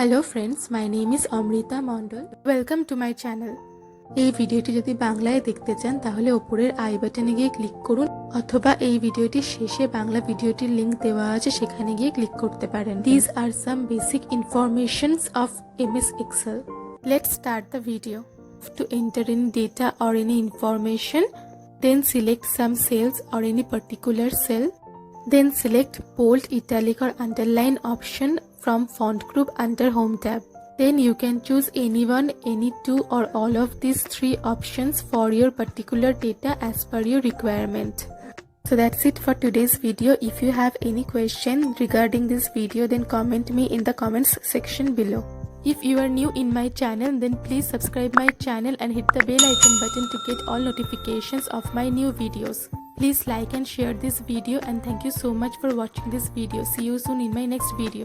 Hello friends, my name is Amrita Mondal. Welcome to my channel. এই ভিডিওটি যদি বাংলায় দেখতে চান তাহলে ওপরের আই বাটনে গিয়ে ক্লিক করুন, অথবা এই ভিডিওটির শেষে বাংলা ভিডিওটির লিংক দেওয়া আছে, সেখানে গিয়ে ক্লিক করতে পারেন। This are some basic informations of MS Excel. Let's start the video. To enter any data or any information, then select some cells or any particular cell. Then select bold, italic or underline option from font group under home tab. Then you can choose any one, any two or all of these three options for your particular data as per your requirement. So that's it for today's video. If you have any question regarding this video, then comment me in the comments section below. If you are new in my channel, then please subscribe my channel and hit the bell icon button to get all notifications of my new videos. Please like and share this video, and thank you so much for watching this video. See you soon in my next video.